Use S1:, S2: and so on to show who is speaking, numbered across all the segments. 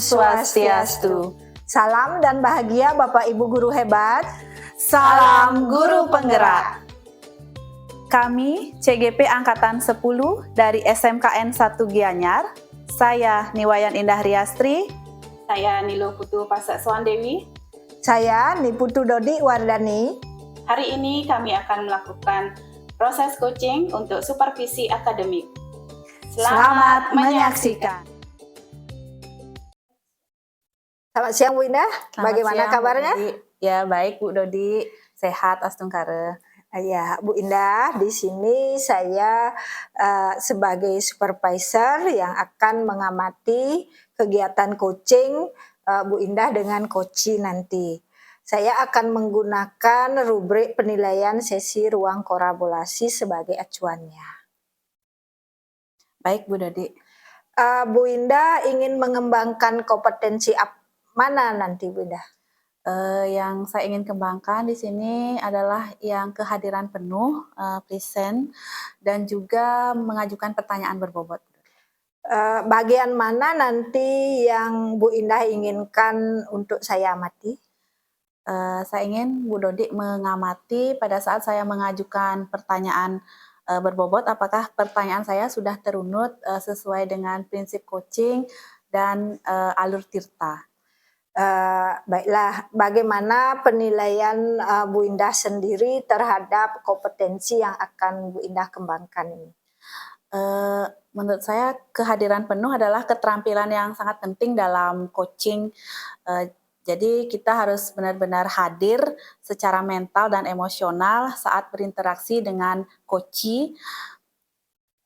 S1: Swastiastu.
S2: Salam dan bahagia Bapak Ibu guru hebat.
S1: Salam guru penggerak. Kami CGP Angkatan 10 dari SMKN 1 Gianyar. Saya Niwayan Indah Riastri.
S3: Saya Nilo Putu Pasak Swandewi.
S2: Saya Niputu Dodi Wardani.
S3: Hari ini kami akan melakukan proses coaching untuk supervisi akademik.
S1: Selamat menyaksikan.
S2: Selamat siang Bu Indah, bagaimana
S1: siang,
S2: kabarnya?
S1: Bu Dodi. Ya baik Bu Dodi, sehat astungkare.
S2: Ya Bu Indah, di sini saya sebagai supervisor yang akan mengamati kegiatan coaching Bu Indah dengan coachi nanti. Saya akan menggunakan rubrik penilaian sesi ruang kolaborasi sebagai acuannya.
S1: Baik Bu Dodi.
S2: Bu Indah ingin mengembangkan kompetensi mana nanti Bu Indah?
S1: Yang saya ingin kembangkan di sini adalah yang kehadiran penuh, present, dan juga mengajukan pertanyaan berbobot.
S2: Bagian mana nanti yang Bu Indah inginkan untuk saya amati?
S1: Saya ingin Bu Dodi mengamati pada saat saya mengajukan pertanyaan berbobot, apakah pertanyaan saya sudah terunut sesuai dengan prinsip coaching dan alur tirta.
S2: Baiklah, bagaimana penilaian Bu Indah sendiri terhadap kompetensi yang akan Bu Indah kembangkan ini?
S1: Menurut saya kehadiran penuh adalah keterampilan yang sangat penting dalam coaching. Jadi kita harus benar-benar hadir secara mental dan emosional saat berinteraksi dengan coachee.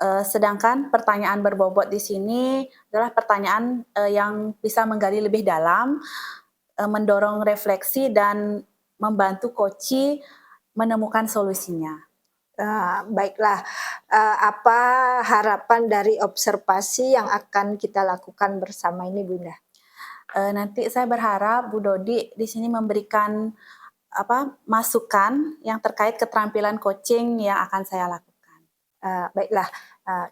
S1: Sedangkan pertanyaan berbobot di sini adalah pertanyaan yang bisa menggali lebih dalam, mendorong refleksi dan membantu coachee menemukan solusinya.
S2: Baiklah, apa harapan dari observasi yang akan kita lakukan bersama ini Bu Indah?
S1: Nanti saya berharap Bu Dodi di sini memberikan masukan yang terkait keterampilan coaching yang akan saya lakukan.
S2: Baiklah,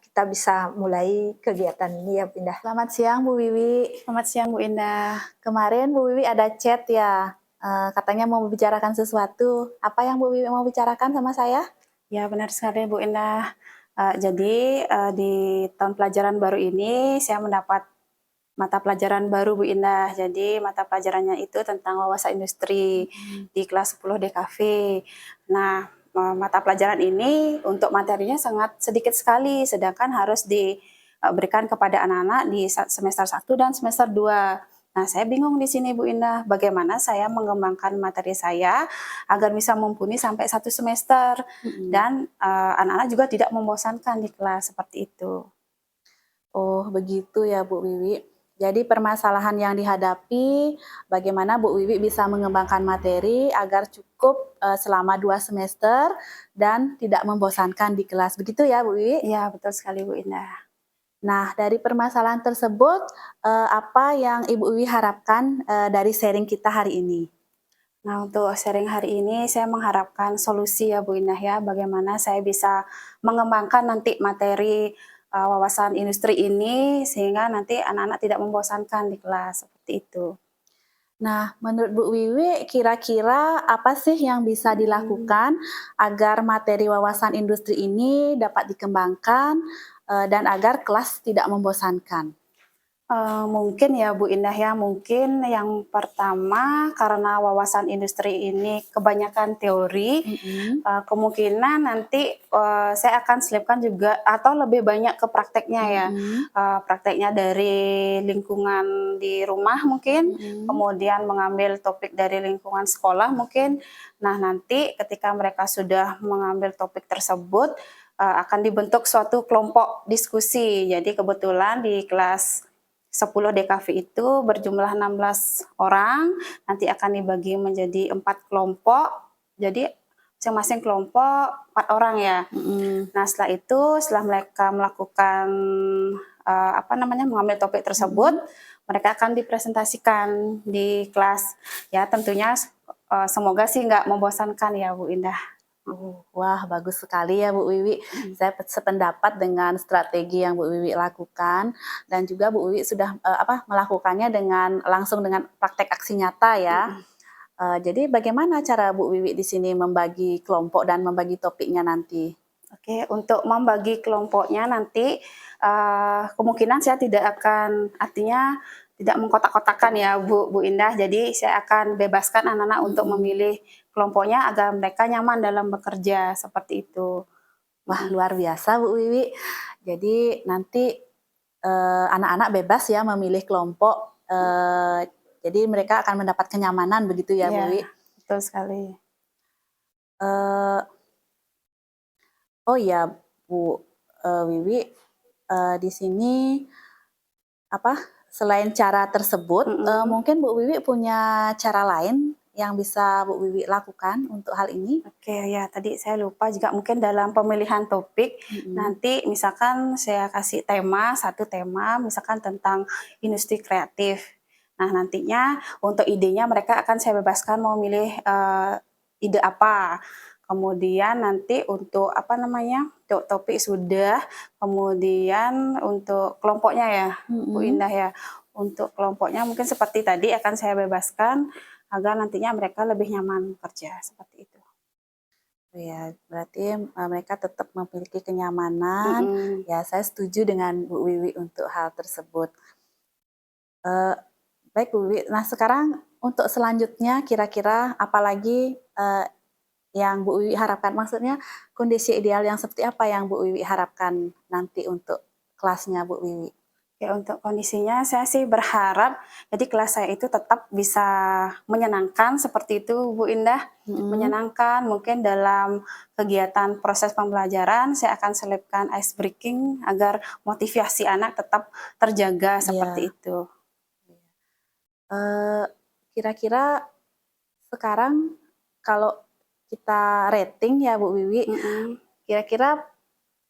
S2: kita bisa mulai kegiatan ini ya Bu Indah.
S1: Selamat siang Bu Wiwi.
S3: Selamat siang Bu Indah.
S1: Kemarin Bu Wiwi ada chat ya, katanya mau membicarakan sesuatu. Apa yang Bu Wiwi mau bicarakan sama saya?
S3: Ya benar sekali Bu Indah. Jadi di tahun pelajaran baru ini saya mendapat mata pelajaran baru Bu Indah. Jadi mata pelajarannya itu tentang wawasan industri di kelas 10 DKV. Nah, mata pelajaran ini untuk materinya sangat sedikit sekali, sedangkan harus diberikan kepada anak-anak di semester 1 dan semester 2. Nah, saya bingung di sini Bu Indah, bagaimana saya mengembangkan materi saya agar bisa mumpuni sampai 1 semester dan anak-anak juga tidak membosankan di kelas seperti itu.
S1: Oh, begitu ya Bu Wiwi. Jadi permasalahan yang dihadapi, bagaimana Bu Wiwi bisa mengembangkan materi agar cukup selama 2 semester dan tidak membosankan di kelas. Begitu ya Bu Wiwi?
S3: Ya, betul sekali Bu Indah.
S1: Nah, dari permasalahan tersebut, apa yang Ibu Wiwi harapkan dari sharing kita hari ini?
S3: Nah, untuk sharing hari ini saya mengharapkan solusi ya Bu Indah ya, bagaimana saya bisa mengembangkan nanti materi wawasan industri ini sehingga nanti anak-anak tidak membosankan di kelas, seperti itu.
S1: Nah, menurut Bu Wiwi, kira-kira apa sih yang bisa dilakukan agar materi wawasan industri ini dapat dikembangkan dan agar kelas tidak membosankan?
S3: Mungkin ya Bu Indah ya, mungkin yang pertama karena wawasan industri ini kebanyakan teori, kemungkinan nanti saya akan selipkan juga atau lebih banyak ke prakteknya ya, prakteknya dari lingkungan di rumah mungkin, kemudian mengambil topik dari lingkungan sekolah mungkin. Nah nanti ketika mereka sudah mengambil topik tersebut, akan dibentuk suatu kelompok diskusi. Jadi kebetulan di kelas 10 DKV itu berjumlah 16 orang, nanti akan dibagi menjadi 4 kelompok, jadi masing-masing kelompok 4 orang ya. Nah setelah itu, setelah mereka melakukan mengambil topik tersebut, mereka akan dipresentasikan di kelas. Ya tentunya semoga sih nggak membosankan ya Bu Indah.
S1: Wah, bagus sekali ya Bu Wiwi. Saya sependapat dengan strategi yang Bu Wiwi lakukan dan juga Bu Wiwi sudah melakukannya dengan langsung dengan praktek aksi nyata ya. Jadi bagaimana cara Bu Wiwi di sini membagi kelompok dan membagi topiknya nanti?
S3: Oke, untuk membagi kelompoknya nanti kemungkinan saya tidak akan, artinya tidak mengkotak-kotakan ya Bu Indah. Jadi saya akan bebaskan anak-anak untuk memilih kelompoknya agar mereka nyaman dalam bekerja seperti itu.
S1: Wah, luar biasa Bu Wiwi. Jadi nanti anak-anak bebas ya memilih kelompok. Jadi mereka akan mendapat kenyamanan begitu ya Bu Wiwi.
S3: Betul sekali.
S1: Eh, oh ya Bu Wiwi, di sini selain cara tersebut, mungkin Bu Wiwi punya cara lain yang bisa Bu Wiwi lakukan untuk hal ini?
S3: Oke ya, tadi saya lupa juga mungkin dalam pemilihan topik, nanti misalkan saya kasih tema, satu tema misalkan tentang industri kreatif. Nah nantinya untuk idenya mereka akan saya bebaskan mau milih ide apa. Kemudian nanti untuk untuk topik sudah, kemudian untuk kelompoknya ya Bu Indah ya. Untuk kelompoknya mungkin seperti tadi akan saya bebaskan agar nantinya mereka lebih nyaman bekerja, seperti itu.
S1: Ya, berarti mereka tetap memiliki kenyamanan. Ya, saya setuju dengan Bu Wiwi untuk hal tersebut. Baik Bu Wiwi, nah sekarang untuk selanjutnya kira-kira apalagi yang Bu Wiwi harapkan? Maksudnya kondisi ideal yang seperti apa yang Bu Wiwi harapkan nanti untuk kelasnya Bu Wiwi?
S3: Ya, untuk kondisinya saya sih berharap jadi kelas saya itu tetap bisa menyenangkan seperti itu Bu Indah. Menyenangkan mungkin dalam kegiatan proses pembelajaran saya akan selipkan ice breaking agar motivasi anak tetap terjaga seperti itu.
S1: Kira-kira sekarang kalau kita rating ya Bu Wiwi, kira-kira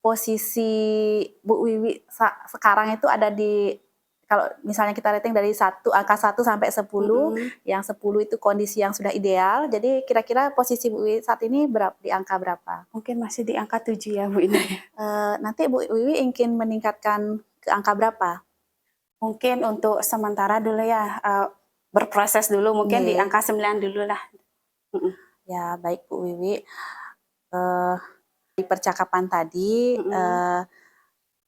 S1: posisi Bu Wiwi sekarang itu ada di, kalau misalnya kita rating dari angka 1 sampai 10, yang 10 itu kondisi yang sudah ideal, jadi kira-kira posisi Bu Wiwi saat ini di angka berapa?
S3: Mungkin masih di angka 7 ya Bu Indah.
S1: Nanti Bu Wiwi ingin meningkatkan ke angka berapa?
S3: Mungkin untuk sementara dulu ya, berproses dulu mungkin di angka 9 dulu lah.
S1: Ya, baik Bu Wiwi. Di percakapan tadi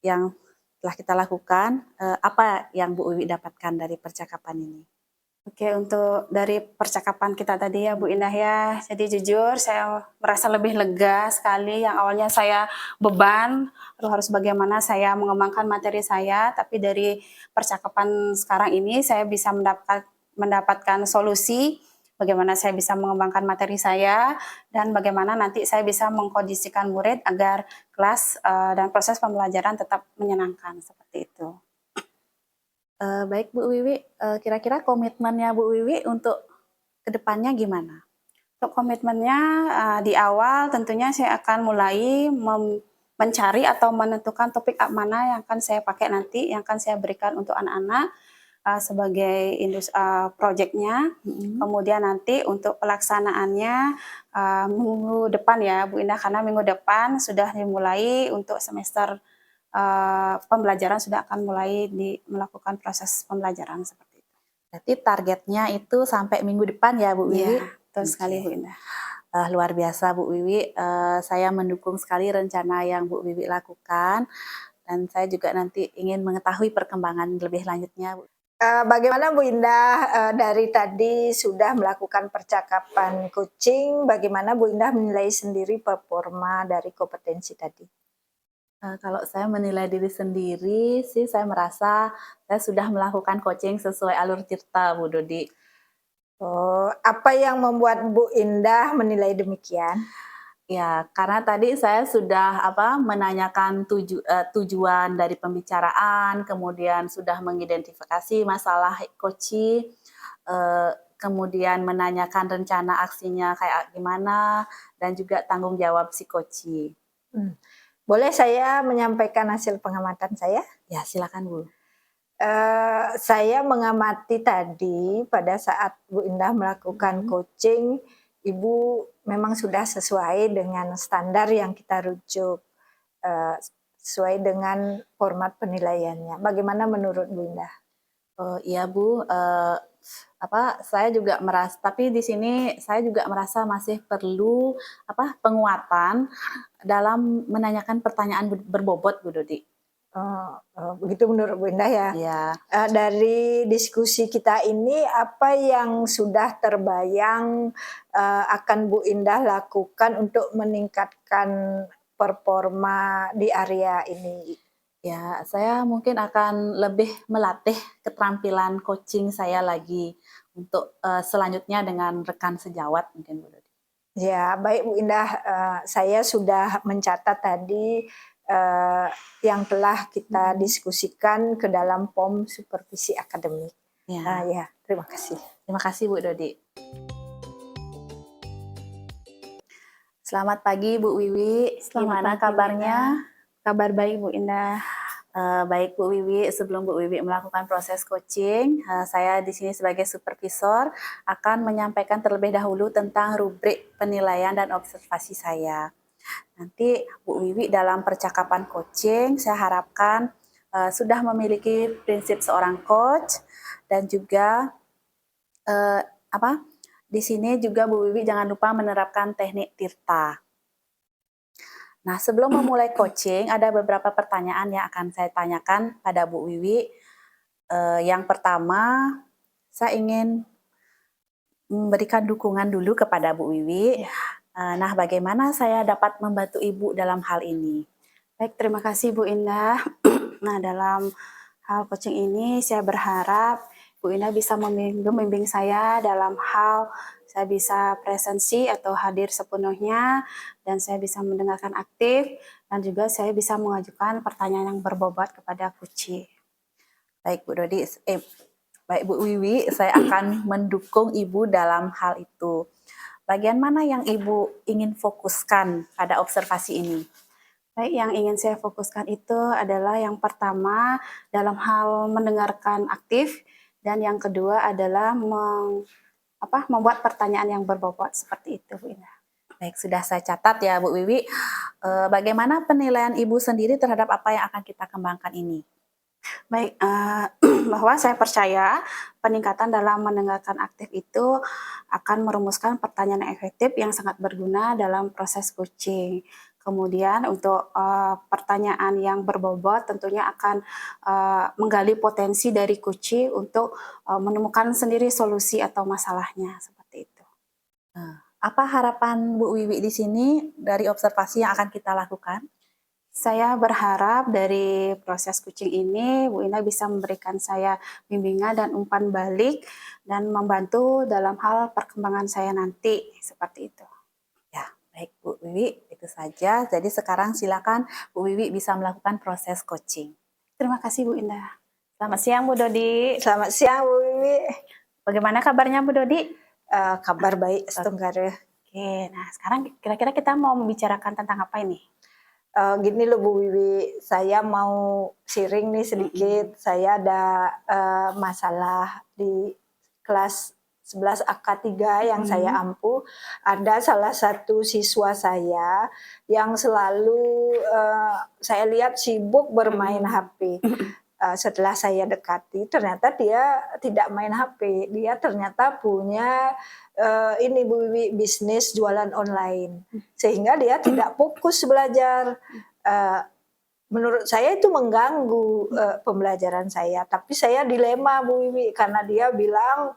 S1: yang telah kita lakukan, apa yang Bu Wiwi dapatkan dari percakapan ini?
S3: Oke, untuk dari percakapan kita tadi ya Bu Indah ya, jadi jujur saya merasa lebih lega sekali. Yang awalnya saya beban, harus bagaimana saya mengembangkan materi saya, tapi dari percakapan sekarang ini saya bisa mendapatkan solusi bagaimana saya bisa mengembangkan materi saya dan bagaimana nanti saya bisa mengkondisikan murid agar kelas dan proses pembelajaran tetap menyenangkan seperti itu.
S1: Baik Bu Wiwi, kira-kira komitmennya Bu Wiwi untuk kedepannya gimana?
S3: Untuk komitmennya di awal tentunya saya akan mulai mencari atau menentukan topik mana yang akan saya pakai nanti, yang akan saya berikan untuk anak-anak sebagai proyeknya. Kemudian nanti untuk pelaksanaannya minggu depan ya Bu Indah, karena minggu depan sudah dimulai untuk semester pembelajaran sudah akan mulai melakukan proses pembelajaran seperti itu.
S1: Berarti targetnya itu sampai minggu depan ya Bu Wiwi?
S3: Iya, betul sekali Bu Indah.
S1: Luar biasa Bu Wiwi, saya mendukung sekali rencana yang Bu Wiwi lakukan dan saya juga nanti ingin mengetahui perkembangan lebih lanjutnya Bu.
S2: Bagaimana Bu Indah dari tadi sudah melakukan percakapan coaching, bagaimana Bu Indah menilai sendiri performa dari kompetensi tadi?
S1: Kalau saya menilai diri sendiri sih saya merasa saya sudah melakukan coaching sesuai alur cerita Bu Dodi.
S2: Oh, apa yang membuat Bu Indah menilai demikian?
S1: Ya, karena tadi saya sudah menanyakan tujuan dari pembicaraan, kemudian sudah mengidentifikasi masalah coaching, kemudian menanyakan rencana aksinya kayak gimana, dan juga tanggung jawab si coaching.
S2: Boleh saya menyampaikan hasil pengamatan saya?
S1: Ya, silakan Bu.
S2: Saya mengamati tadi pada saat Bu Indah melakukan coaching, Ibu memang sudah sesuai dengan standar yang kita rujuk, sesuai dengan format penilaiannya. Bagaimana menurut Bu Indah?
S1: Iya Bu, saya juga merasa, tapi di sini saya juga merasa masih perlu penguatan dalam menanyakan pertanyaan berbobot Bu Dodi.
S2: Begitu menurut Bu Indah ya?
S1: Iya.
S2: Dari diskusi kita ini apa yang sudah terbayang, akan Bu Indah lakukan untuk meningkatkan performa di area ini?
S1: Ya, saya mungkin akan lebih melatih keterampilan coaching saya lagi untuk, selanjutnya dengan rekan sejawat mungkin Bu Dodi.
S2: Ya, baik Bu Indah, saya sudah mencatat tadi, yang telah kita diskusikan ke dalam POM Supervisi Akademik.
S1: Ya,
S2: Ya, terima kasih.
S1: terima kasih Bu Dodi. Selamat pagi Bu Wiwi, gimana
S3: Selamat pagi, Bu
S1: kabarnya?
S3: Kabar baik Bu Indah.
S1: Baik Bu Wiwi, sebelum Bu Wiwi melakukan proses coaching, saya di sini sebagai supervisor akan menyampaikan terlebih dahulu tentang rubrik penilaian dan observasi saya. Nanti Bu Wiwi dalam percakapan coaching, saya harapkan sudah memiliki prinsip seorang coach dan juga di sini juga Bu Wiwi jangan lupa menerapkan teknik Tirta. Nah, sebelum memulai coaching, ada beberapa pertanyaan yang akan saya tanyakan pada Bu Wiwi. Yang pertama, saya ingin memberikan dukungan dulu kepada Bu Wiwi. Nah, bagaimana saya dapat membantu Ibu dalam hal ini?
S3: Baik, terima kasih Bu Indah. Nah, dalam hal coaching ini saya berharap Bu Indah bisa membimbing saya dalam hal saya bisa presensi atau hadir sepenuhnya, dan saya bisa mendengarkan aktif, dan juga saya bisa mengajukan pertanyaan yang berbobot kepada coach.
S1: Baik Bu Dodi, baik Bu Wiwi, saya akan mendukung Ibu dalam hal itu. Bagian mana yang Ibu ingin fokuskan pada observasi ini?
S3: Baik, yang ingin saya fokuskan itu adalah yang pertama dalam hal mendengarkan aktif, dan yang kedua adalah membuat pertanyaan yang berbobot seperti itu, Bu Indah.
S1: Baik, sudah saya catat ya Bu Wiwi. Bagaimana penilaian Ibu sendiri terhadap apa yang akan kita kembangkan ini?
S3: Baik, bahwa saya percaya peningkatan dalam mendengarkan aktif itu akan merumuskan pertanyaan yang efektif yang sangat berguna dalam proses coaching. Kemudian untuk pertanyaan yang berbobot tentunya akan menggali potensi dari coaching untuk menemukan sendiri solusi atau masalahnya, seperti itu.
S1: Apa harapan Bu Wiwi di sini dari observasi yang akan kita lakukan?
S3: Saya berharap dari proses coaching ini Bu Indah bisa memberikan saya bimbingan dan umpan balik dan membantu dalam hal perkembangan saya nanti, seperti itu.
S1: Ya, baik Bu Wiwi, itu saja. Jadi sekarang silakan Bu Wiwi bisa melakukan proses coaching.
S3: Terima kasih Bu Indah. Selamat siang Bu Dodi.
S2: Selamat siang Bu Wiwi.
S3: Bagaimana kabarnya Bu Dodi?
S2: Kabar baik setenggara.
S3: Oke, nah sekarang kira-kira kita mau membicarakan tentang apa ini?
S2: Gini loh Bu Wiwi, saya mau sharing nih sedikit. Saya ada masalah di kelas 11 AK3 yang saya ampu. Ada salah satu siswa saya yang selalu saya lihat sibuk bermain HP. Setelah saya dekati, ternyata dia tidak main HP. Dia ternyata punya ini Bu Wiwi, bisnis jualan online, sehingga dia tidak fokus belajar. Menurut saya itu mengganggu pembelajaran saya. Tapi saya dilema Bu Wiwi, karena dia bilang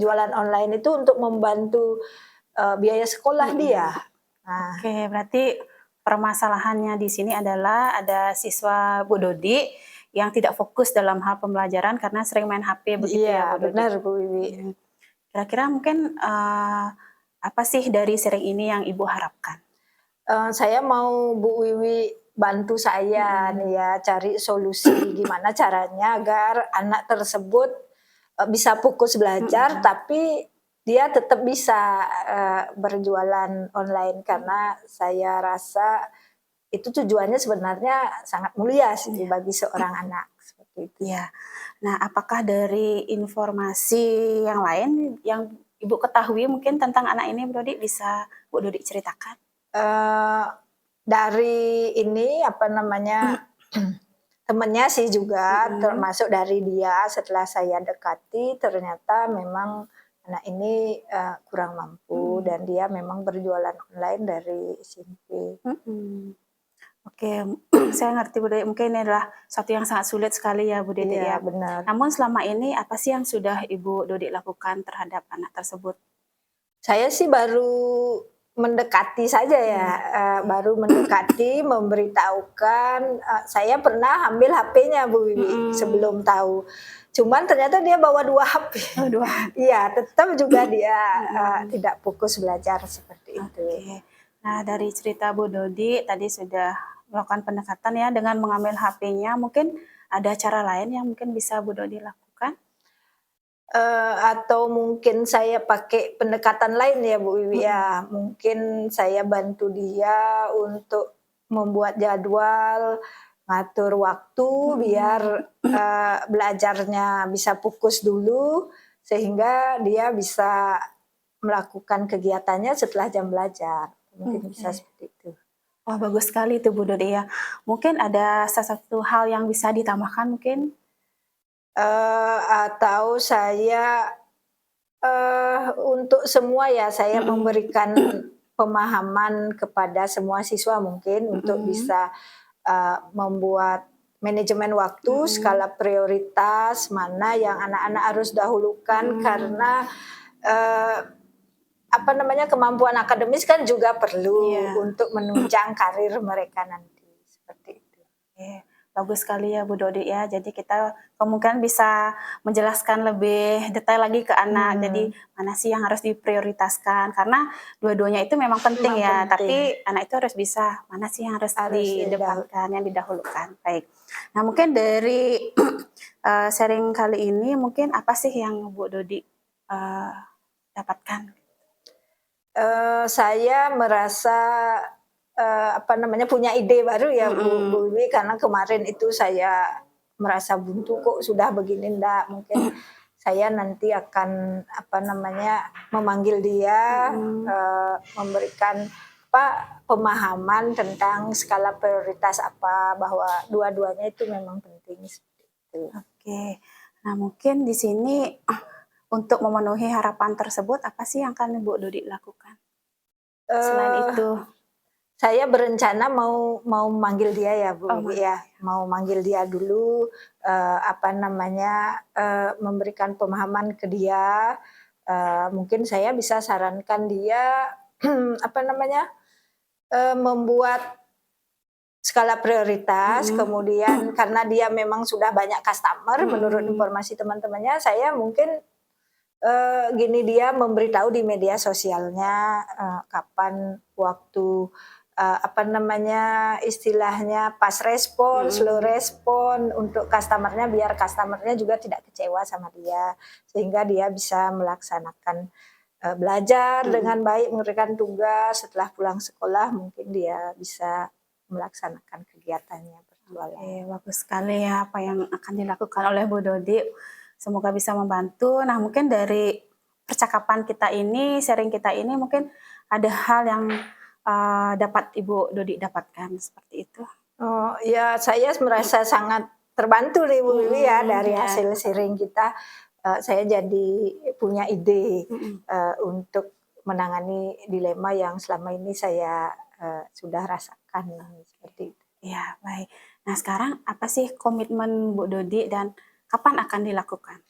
S2: jualan online itu untuk membantu biaya sekolah dia. Nah,
S3: Oke, berarti permasalahannya di sini adalah ada siswa Bu Dodi yang tidak fokus dalam hal pembelajaran karena sering main HP, begitu ya
S2: iya
S3: Bu Dodi?
S2: benar Bu Wiwi.
S3: Kira-kira mungkin apa sih dari sharing ini yang Ibu harapkan?
S2: Saya mau Bu Wiwi bantu saya nih ya, cari solusi gimana caranya agar anak tersebut bisa fokus belajar, tapi dia tetap bisa berjualan online, karena saya rasa itu tujuannya sebenarnya sangat mulia sih bagi seorang anak, seperti itu.
S3: Ya, nah apakah dari informasi yang lain yang Ibu ketahui mungkin tentang anak ini Bu Dodi, bisa Bu Dodi ceritakan?
S2: Dari ini apa namanya temennya sih juga, termasuk dari dia setelah saya dekati ternyata memang anak ini kurang mampu dan dia memang berjualan online dari SMP.
S3: Oke, saya ngerti Bu Dede, mungkin ini adalah suatu yang sangat sulit sekali ya Bu Dede
S2: Iya
S3: ya.
S2: benar.
S3: Namun selama ini apa sih yang sudah Ibu Dodi lakukan terhadap anak tersebut?
S2: Saya sih baru mendekati saja ya, baru mendekati, memberitahukan, saya pernah ambil HP-nya Bu Wiwi sebelum tahu. Cuman ternyata dia bawa 2 HP.
S3: Oh, 2.
S2: Iya, tetap juga dia tidak fokus belajar seperti itu.
S3: Oke. Nah, dari cerita Bu Dodi tadi sudah melakukan pendekatan ya dengan mengambil HP-nya, mungkin ada cara lain yang mungkin bisa Bu Dodi lakukan?
S2: Atau mungkin saya pakai pendekatan lain ya Bu Wiwi ya, mungkin saya bantu dia untuk membuat jadwal, ngatur waktu biar belajarnya bisa fokus dulu, sehingga dia bisa melakukan kegiatannya setelah jam belajar, mungkin bisa seperti itu.
S3: Wah, bagus sekali itu Bu Dodi ya. Mungkin ada salah satu hal yang bisa ditambahkan mungkin?
S2: Atau saya untuk semua ya, saya memberikan pemahaman kepada semua siswa mungkin untuk bisa membuat manajemen waktu, skala prioritas, mana yang anak-anak harus dahulukan karena apa namanya, kemampuan akademis kan juga perlu untuk menunjang karir mereka nanti, seperti itu.
S3: Oke, bagus sekali ya Bu Dodi ya. Jadi kita kemungkinan bisa menjelaskan lebih detail lagi ke anak. Jadi mana sih yang harus diprioritaskan? Karena dua-duanya itu memang penting ya.
S2: penting.
S3: Tapi anak itu harus bisa mana sih yang harus didepankan, yang didahulukan. Baik. Nah mungkin dari sharing kali ini mungkin apa sih yang Bu Dodi dapatkan?
S2: Saya merasa apa namanya, punya ide baru ya Bu Wiwi, karena kemarin itu saya merasa buntu kok sudah begini ndak, mungkin saya nanti akan apa namanya, memanggil dia, memberikan pemahaman tentang skala prioritas apa, bahwa dua-duanya itu memang penting seperti itu.
S3: Oke, nah mungkin di sini untuk memenuhi harapan tersebut apa sih yang akan Bu Dodi lakukan? Selain itu,
S2: saya berencana mau manggil dia ya Bu Wiwi ya, mau manggil dia dulu, apa namanya, memberikan pemahaman ke dia, mungkin saya bisa sarankan dia apa namanya, membuat skala prioritas, kemudian karena dia memang sudah banyak customer menurut informasi teman-temannya, saya mungkin gini, dia memberitahu di media sosialnya kapan waktu apa namanya, istilahnya pas respon, slow respon untuk customer-nya, biar customer-nya juga tidak kecewa sama dia, sehingga dia bisa melaksanakan belajar dengan baik, mengerjakan tugas, setelah pulang sekolah mungkin dia bisa melaksanakan kegiatannya berjualan.
S3: Oke, bagus sekali ya apa yang akan dilakukan oleh Bu Dodi. Semoga bisa membantu. Nah mungkin dari percakapan kita ini, sharing kita ini mungkin ada hal yang dapat Ibu Dodi dapatkan seperti itu.
S2: Oh ya, saya merasa sangat terbantu nih Bu Wiwi ya dari hasil sharing kita. Saya jadi punya ide untuk menangani dilema yang selama ini saya sudah rasakan seperti itu.
S3: Ya, baik. Nah sekarang apa sih komitmen Bu Dodi dan kapan akan dilakukan?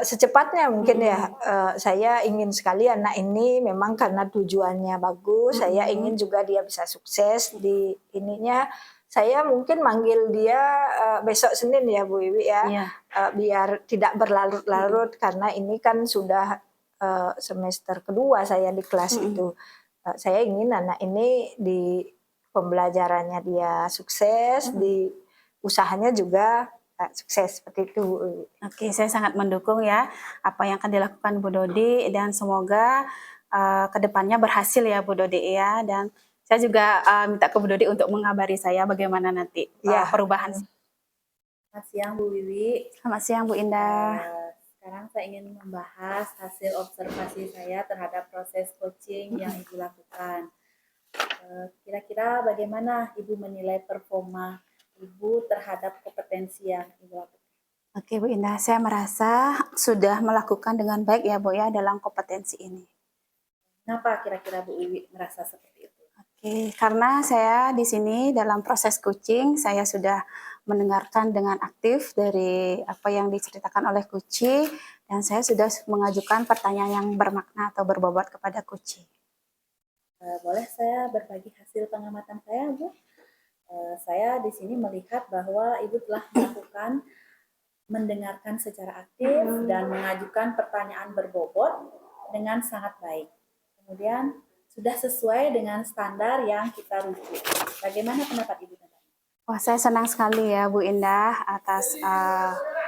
S2: Secepatnya mungkin ya, saya ingin sekali anak ini memang karena tujuannya bagus, saya ingin juga dia bisa sukses di ininya. Saya mungkin manggil dia besok Senin ya Bu Wiwi ya, biar tidak berlarut-larut karena ini kan sudah semester kedua saya di kelas itu. Saya ingin anak ini di pembelajarannya dia sukses, di usahanya juga sukses seperti itu Bu Wiwi.
S3: Oke, saya sangat mendukung ya apa yang akan dilakukan Bu Dodi dan semoga kedepannya berhasil ya Bu Dodi ya. Dan saya juga minta ke Bu Dodi untuk mengabari saya bagaimana nanti perubahan.
S1: Selamat siang Bu Wiwi.
S3: Selamat siang Bu Indah.
S1: Sekarang saya ingin membahas hasil observasi saya terhadap proses coaching yang Ibu lakukan. Kira-kira bagaimana Ibu menilai performa Ibu terhadap kompetensi yang Ibu lakukan?
S3: Oke Bu Indah, saya merasa sudah melakukan dengan baik ya Bu ya dalam kompetensi ini.
S1: Kenapa kira-kira Bu Wiwi merasa seperti itu?
S3: Oke, karena saya di sini dalam proses coaching, saya sudah mendengarkan dengan aktif dari apa yang diceritakan oleh Kuci, dan saya sudah mengajukan pertanyaan yang bermakna atau berbobot kepada Kuci.
S1: Boleh saya berbagi hasil pengamatan saya, Bu? Saya di sini melihat bahwa Ibu telah melakukan mendengarkan secara aktif dan mengajukan pertanyaan berbobot dengan sangat baik. Kemudian sudah sesuai dengan standar yang kita rujuk. Bagaimana pendapat Ibu tentang ini?
S3: Wah, saya senang sekali ya Bu Indah atas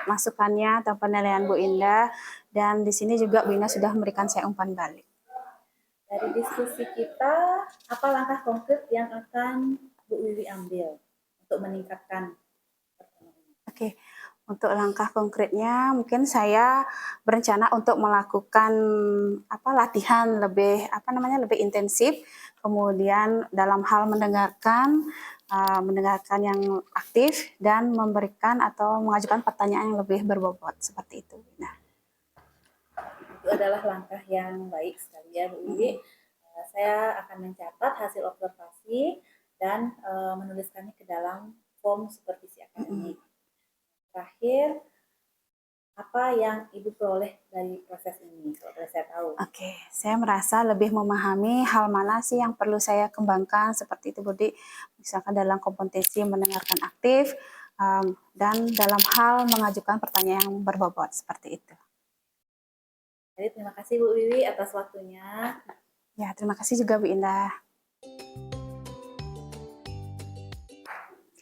S3: masukannya atau penilaian Bu Indah, dan di sini juga Bu Indah sudah memberikan saya umpan balik.
S1: Dari diskusi kita, apa langkah konkret yang akan Bu Wiwi ambil untuk meningkatkan performa ini?
S3: Oke, untuk langkah konkretnya mungkin saya berencana untuk melakukan latihan lebih intensif, kemudian dalam hal mendengarkan yang aktif dan memberikan atau mengajukan pertanyaan yang lebih berbobot seperti itu. Nah,
S1: Itu adalah langkah yang baik sekali ya Bu Wiwi. Saya akan mencatat hasil observasi dan menuliskannya ke dalam form supervisi akademik. Terakhir, apa yang Ibu peroleh dari proses ini, kalau boleh saya tahu?
S3: Oke, saya merasa lebih memahami hal mana sih yang perlu saya kembangkan seperti itu Budi, misalkan dalam kompetensi mendengarkan aktif, dan dalam hal mengajukan pertanyaan yang berbobot seperti itu.
S1: Jadi terima kasih Bu Wiwi atas waktunya.
S3: Ya, terima kasih juga Bu Indah.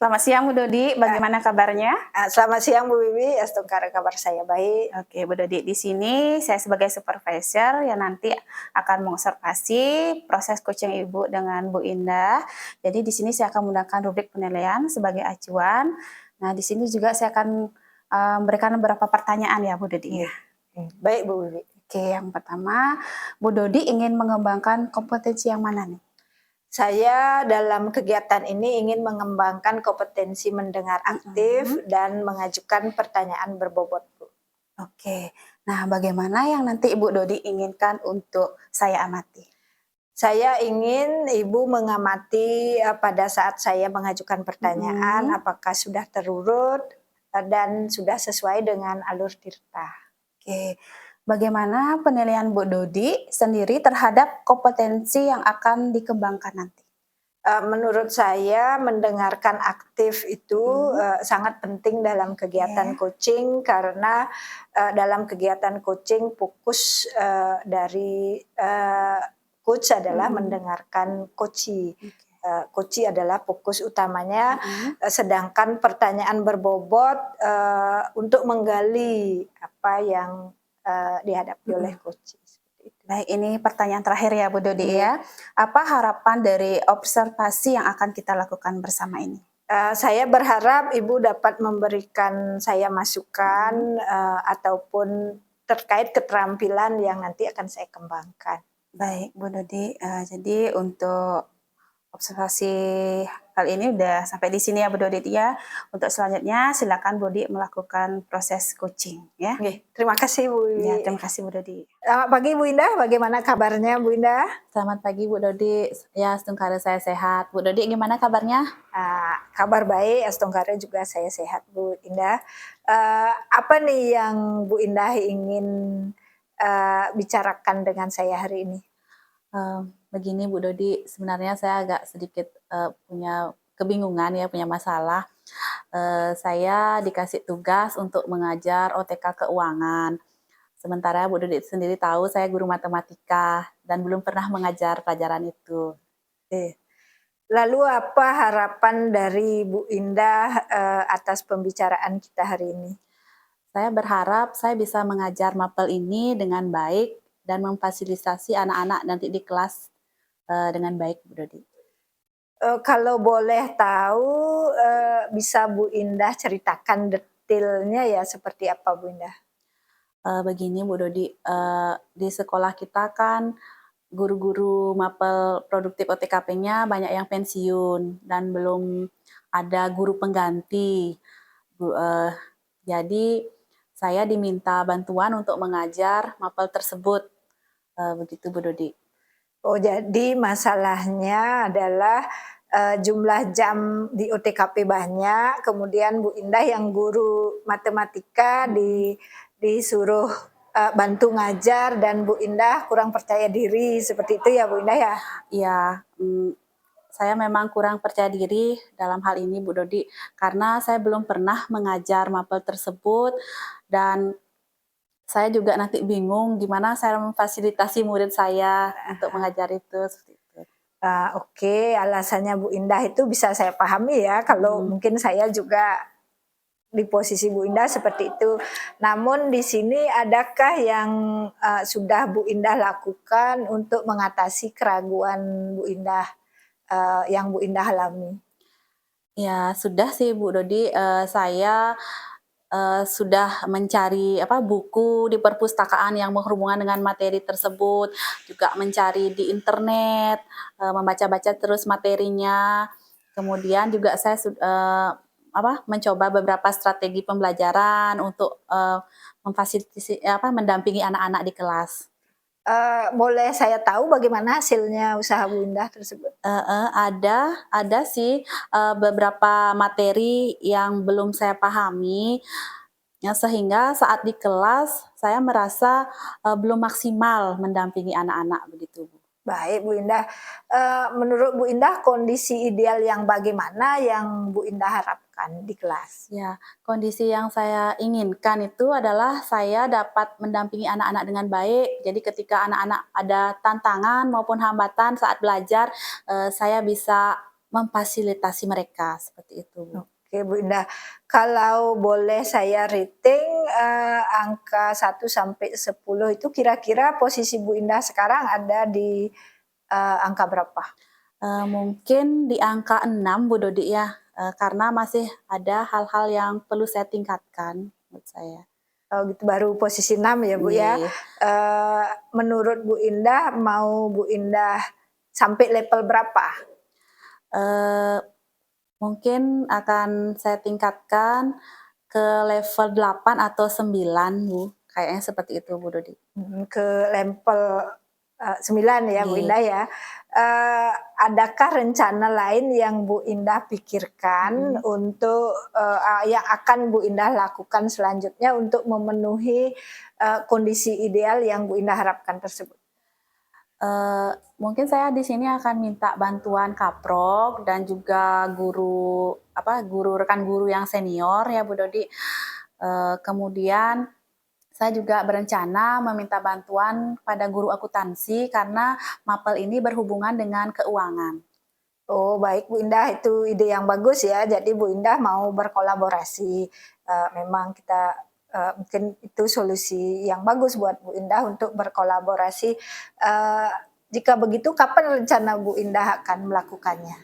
S3: Selamat siang Bu Dodi, bagaimana kabarnya?
S2: Selamat siang Bu Wiwi, Astungkara kabar saya baik.
S3: Oke Bu Dodi, di sini saya sebagai supervisor yang nanti akan mengobservasi proses coaching Ibu dengan Bu Indah. Jadi di sini saya akan menggunakan rubrik penilaian sebagai acuan. Nah, di sini juga saya akan memberikan beberapa pertanyaan ya Bu Dodi.
S2: Baik Bu Wiwi.
S3: Oke, yang pertama, Bu Dodi ingin mengembangkan kompetensi yang mana nih?
S2: Saya dalam kegiatan ini ingin mengembangkan kompetensi mendengar aktif dan mengajukan pertanyaan berbobot, Bu.
S3: Oke, nah bagaimana yang nanti Ibu Dodi inginkan untuk saya amati?
S2: Saya ingin Ibu mengamati pada saat saya mengajukan pertanyaan apakah sudah terurut dan sudah sesuai dengan alur tirta.
S3: Oke, bagaimana penilaian Bu Dodi sendiri terhadap kompetensi yang akan dikembangkan nanti?
S2: Menurut saya mendengarkan aktif itu sangat penting dalam kegiatan coaching karena dalam kegiatan coaching fokus dari coach adalah mendengarkan coachee. Coachee adalah fokus utamanya, sedangkan pertanyaan berbobot untuk menggali apa yang dihadapi oleh coachee.
S3: Baik, ini pertanyaan terakhir ya Bu Dodi ya. Apa harapan dari observasi yang akan kita lakukan bersama ini?
S2: Saya berharap Ibu dapat memberikan saya masukan ataupun terkait keterampilan yang nanti akan saya kembangkan.
S3: Baik Bu Dodi, jadi untuk observasi kali ini udah sampai di sini ya Bu Dodi ya. Untuk selanjutnya silakan Bu Dodi melakukan proses coaching ya.
S2: Oke, terima kasih Bu Wiwi.
S3: Ya, terima kasih Bu Dodi.
S2: Selamat pagi Bu Indah, bagaimana kabarnya Bu Indah?
S1: Selamat pagi Bu Dodi, ya Astungkara saya sehat. Bu Dodi gimana kabarnya?
S2: Kabar baik, Astungkara juga saya sehat Bu Indah. Apa nih yang Bu Indah ingin bicarakan dengan saya hari ini?
S1: Begini Bu Dodi, sebenarnya saya agak sedikit punya kebingungan ya, punya masalah. Saya dikasih tugas untuk mengajar OTK keuangan. Sementara Bu Dodi sendiri tahu saya guru matematika dan belum pernah mengajar pelajaran itu.
S2: Lalu apa harapan dari Bu Indah atas pembicaraan kita hari ini?
S1: Saya berharap saya bisa mengajar mapel ini dengan baik dan memfasilitasi anak-anak nanti di kelas dengan baik Bu Dodi.
S2: Kalau boleh tahu bisa Bu Indah ceritakan detailnya ya seperti apa Bu Indah?
S1: Begini Bu Dodi, di sekolah kita kan guru-guru mapel produktif OTKP-nya banyak yang pensiun dan belum ada guru pengganti. Jadi saya diminta bantuan untuk mengajar mapel tersebut, begitu Bu Dodi.
S2: Oh, jadi masalahnya adalah jumlah jam di OTKP banyak, kemudian Bu Indah yang guru matematika disuruh bantu ngajar dan Bu Indah kurang percaya diri, seperti itu ya Bu Indah ya?
S1: Iya, saya memang kurang percaya diri dalam hal ini Bu Dodi, karena saya belum pernah mengajar mapel tersebut dan saya juga nanti bingung gimana saya memfasilitasi murid saya untuk mengajar itu, seperti itu.
S2: Oke, alasannya Bu Indah itu bisa saya pahami ya, kalau mungkin saya juga di posisi Bu Indah seperti itu. Namun di sini adakah yang sudah Bu Indah lakukan untuk mengatasi keraguan Bu Indah yang Bu Indah alami?
S1: Ya sudah sih Bu Dodi, saya sudah mencari buku di perpustakaan yang berhubungan dengan materi tersebut, juga mencari di internet, membaca-baca terus materinya. Kemudian juga saya mencoba beberapa strategi pembelajaran untuk memfasilitasi mendampingi anak-anak di kelas.
S2: Boleh saya tahu bagaimana hasilnya usaha Bu Indah tersebut?
S1: Ada sih, beberapa materi yang belum saya pahami, ya sehingga saat di kelas saya merasa, belum maksimal mendampingi anak-anak begitu, Bu.
S2: Baik Bu Indah, menurut Bu Indah kondisi ideal yang bagaimana yang Bu Indah harapkan di kelas?
S1: Ya, kondisi yang saya inginkan itu adalah saya dapat mendampingi anak-anak dengan baik. Jadi ketika anak-anak ada tantangan maupun hambatan saat belajar, saya bisa memfasilitasi mereka, seperti itu, Bu.
S2: Oke Bu Indah, kalau boleh saya rating angka 1 sampai 10 itu kira-kira posisi Bu Indah sekarang ada di angka berapa?
S1: Mungkin di angka 6 Bu Dodi ya, karena masih ada hal-hal yang perlu saya tingkatkan menurut saya.
S2: Oh gitu, baru posisi 6 ya Bu ya.
S1: Iya.
S2: Menurut Bu Indah mau Bu Indah sampai level berapa?
S1: Eee, Mungkin akan saya tingkatkan ke level 8 atau 9 Bu, kayaknya seperti itu Bu Dodi.
S2: Ke level 9 ya Bu
S1: Iya.
S2: Indah ya. Adakah rencana lain yang Bu Indah pikirkan untuk yang akan Bu Indah lakukan selanjutnya untuk memenuhi kondisi ideal yang Bu Indah harapkan tersebut?
S1: Mungkin saya di sini akan minta bantuan kaprok dan juga guru rekan guru yang senior ya Bu Dodi. Kemudian saya juga berencana meminta bantuan pada guru akuntansi karena mapel ini berhubungan dengan keuangan.
S2: Oh baik Bu Indah, itu ide yang bagus ya. Jadi Bu Indah mau berkolaborasi. Memang kita mungkin itu solusi yang bagus buat Bu Indah untuk berkolaborasi. Jika begitu kapan rencana Bu Indah akan melakukannya?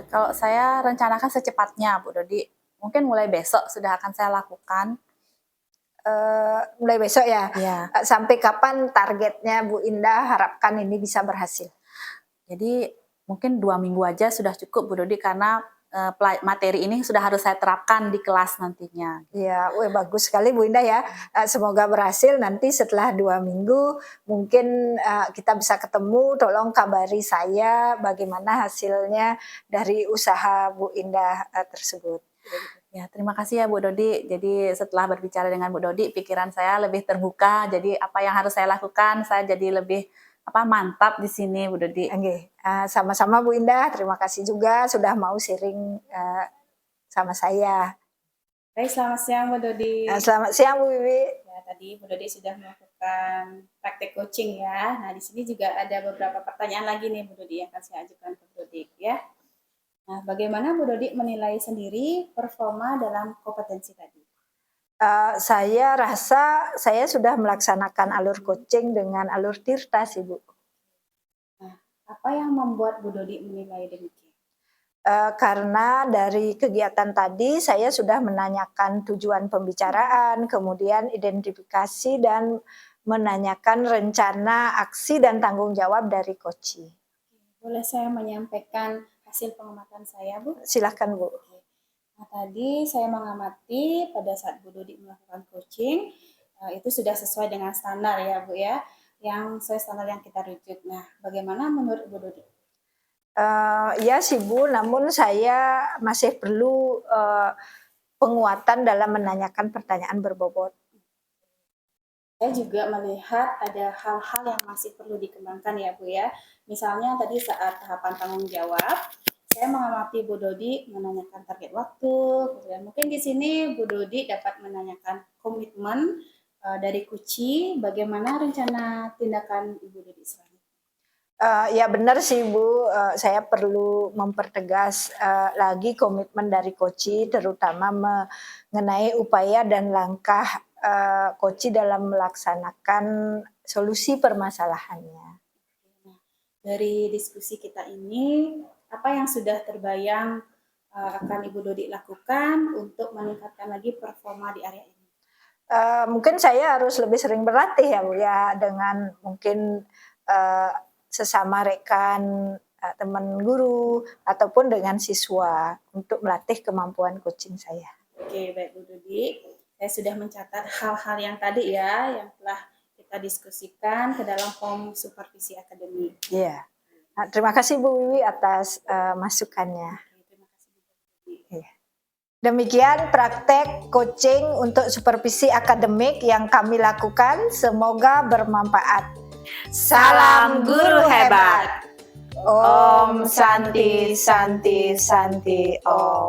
S1: Kalau saya rencanakan secepatnya Bu Dodi, mungkin mulai besok sudah akan saya lakukan.
S2: Mulai besok ya?
S1: Ya,
S2: Sampai kapan targetnya Bu Indah harapkan ini bisa berhasil?
S1: jadi mungkin 2 minggu aja sudah cukup Bu Dodi karena materi ini sudah harus saya terapkan di kelas nantinya.
S2: Ya, wah bagus sekali Bu Indah ya. Semoga berhasil nanti setelah 2 minggu mungkin kita bisa ketemu. Tolong kabari saya bagaimana hasilnya dari usaha Bu Indah tersebut.
S1: Ya, terima kasih ya Bu Dodi. Jadi setelah berbicara dengan Bu Dodi, pikiran saya lebih terbuka. Jadi apa yang harus saya lakukan, saya jadi lebih mantap di sini Bu Dodi.
S2: Oke, sama-sama Bu Indah. Terima kasih juga sudah mau sharing sama saya.
S3: Baik, selamat siang Bu Dodi.
S2: Selamat siang Bu Wiwi.
S3: Ya, tadi Bu Dodi sudah melakukan praktek coaching ya. Nah, di sini juga ada beberapa pertanyaan lagi nih Bu Dodi yang akan saya ajukan ke Bu Dodi ya. Nah, bagaimana Bu Dodi menilai sendiri performa dalam kompetensi tadi?
S2: Saya rasa saya sudah melaksanakan alur coaching dengan alur tirta sih Bu.
S3: Nah, apa yang membuat Bu Dodi menilai demikian?
S2: Karena dari kegiatan tadi saya sudah menanyakan tujuan pembicaraan, kemudian identifikasi dan menanyakan rencana aksi dan tanggung jawab dari Koci.
S3: Boleh saya menyampaikan hasil pengamatan saya, Bu?
S2: Silahkan, Bu.
S3: Nah, tadi saya mengamati pada saat Bu Dodi melakukan coaching, itu sudah sesuai dengan standar ya, Bu ya, yang sesuai standar yang kita rujuk. Nah, bagaimana menurut Bu Dodi?
S2: Ya sih Bu, namun saya masih perlu penguatan dalam menanyakan pertanyaan berbobot.
S3: Saya juga melihat ada hal-hal yang masih perlu dikembangkan ya Bu ya. Misalnya tadi saat tahapan tanggung jawab, saya mengamati Bu Dodi menanyakan target waktu, kemudian mungkin di sini Bu Dodi dapat menanyakan komitmen dari Kuci, bagaimana rencana tindakan Ibu Dodi selanjutnya.
S2: Ya benar sih Bu, saya perlu mempertegas lagi komitmen dari Koci, terutama mengenai upaya dan langkah Koci dalam melaksanakan solusi permasalahannya.
S3: Nah, dari diskusi kita ini, apa yang sudah terbayang akan Ibu Dodi lakukan untuk meningkatkan lagi performa di area ini?
S2: Mungkin saya harus lebih sering berlatih ya Bu ya, dengan mungkin sesama rekan, teman guru, ataupun dengan siswa untuk melatih kemampuan coaching saya.
S3: Oke, baik Bu Dodi. Saya sudah mencatat hal-hal yang tadi ya, yang telah kita diskusikan ke dalam form supervisi akademik.
S2: Iya. Nah, terima kasih Bu Wiwi atas masukannya.
S3: Oke, terima kasih Bu Dodi.
S2: Iya. Demikian praktek coaching untuk supervisi akademik yang kami lakukan. Semoga bermanfaat.
S1: Salam guru hebat.
S2: Om Santi Santi Santi Om.